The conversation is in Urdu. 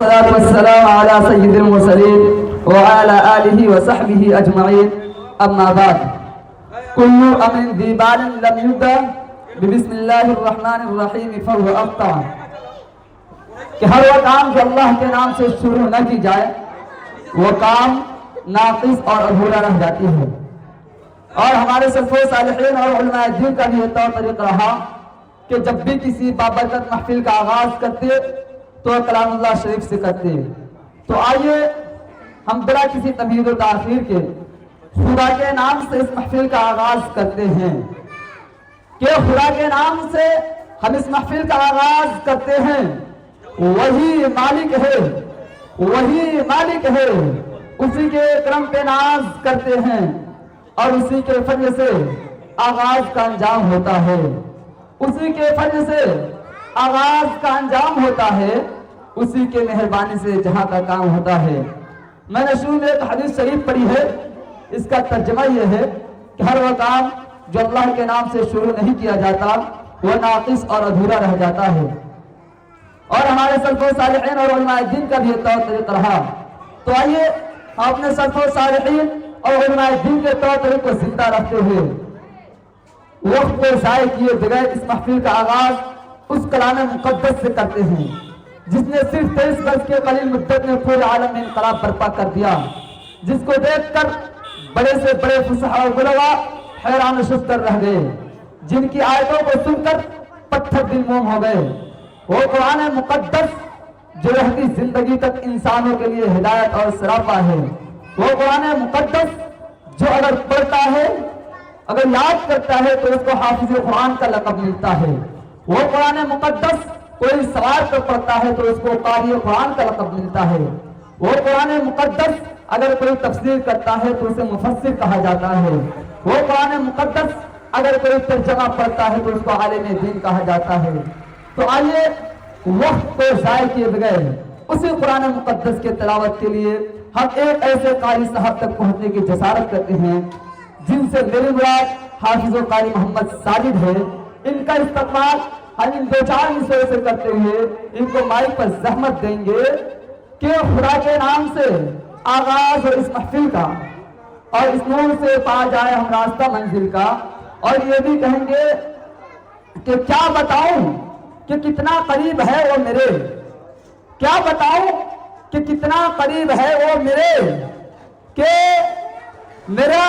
والصلاة والسلام على سيد المرسلين وعلى آله وصحبه أجمعين. أما بعد، كل أمر ذي بال لم يبدأ ببسم الله الرحمن الرحيم فهو أخطأ. کہ ہر وہ کام جو اللہ کے نام سے شروع نہ کی جائے وہ کام ناقص اور ادھورا رہ جاتی ہے. اور ہمارے سلف و صالحین اور علماء دین کا بھی یہ طور طریقہ رہا کہ جب بھی کسی بابرکت محفل کا آغاز کرتے تو کلام اللہ شریف سے کرتے. تو آئیے ہم بلا کسی تمہید و تاخیر کے خدا کے نام سے اس محفل کا آغاز کرتے ہیں کہ خدا کے نام سے ہم اس محفل کا آغاز کرتے ہیں. وہی مالک ہے، وہی مالک ہے، اسی کے کرم پہ ناز کرتے ہیں اور اسی کے فضل سے آغاز کا انجام ہوتا ہے. اسی کے فضل سے آغاز کا انجام ہوتا ہے، اسی کے مہربانی سے جہاں کا کام ہوتا ہے. میں نے شروع میں ایک حدیث شریف پڑھی ہے، اس کا ترجمہ یہ ہے کہ ہر وہ کام جو اللہ کے نام سے شروع نہیں کیا جاتا وہ ناقص اور ادھورا رہ جاتا ہے. اور ہمارے سلف و صالحین اور علماء دین کا بھی یہ طور طریقہ رہا. تو آئیے ہم اپنے سلف و صالحین اور علماء دین کے طور طریقے کو زندہ رکھتے ہوئے وقت کو ضائع کیے بغیر اس محفل کا آغاز اس کلام مقدس سے کرتے ہیں جس نے صرف 23 برس کے قلیل مدت میں پورے عالم میں انقلاب برپا کر دیا، جس کو دیکھ کر بڑے سے بڑے فصحاء و بلغاء حیران و شستر رہ گئے، جن کی آیتوں کو سن کر پتھر دل موم ہو گئے. وہ قرآن مقدس جو رہتی زندگی تک انسانوں کے لیے ہدایت اور سراپا ہے. وہ قرآن مقدس جو اگر پڑھتا ہے، اگر یاد کرتا ہے تو اس کو حافظ قرآن کا لقب ملتا ہے. وہ قرآن مقدس کوئی سوار کر پڑھتا ہے تو اس کو قاری قرآن کا لقب ملتا ہے. وہ قرآن مقدس اگر کوئی تفسیر کرتا ہے تو اسے مفسر کہا جاتا ہے. وہ قرآن مقدس اگر کوئی ترجمہ پڑھتا ہے تو اس کو عالم دین کہا جاتا ہے. تو آئیے وقت کو ضائع کیے بغیر اسی قرآن مقدس کے تلاوت کے لیے ہم ایک ایسے قاری صاحب تک پہنچنے کی جسارت کرتے ہیں جن سے میری مراد حافظ و قاری محمد ساجد ہے. ان کا استقبال ہم ان 2-4 مصروں سے کرتے ہوئے ان کو مائک پر زحمت دیں گے کہ خدا کے نام سے آغاز اور اس محفل کا اور اس نور سے پا جائے ہم راستہ منزل کا. اور یہ بھی کہیں گے کہ کیا بتاؤں کہ کتنا قریب ہے وہ میرے، کیا بتاؤں کہ کتنا قریب ہے وہ میرے، کہ میرا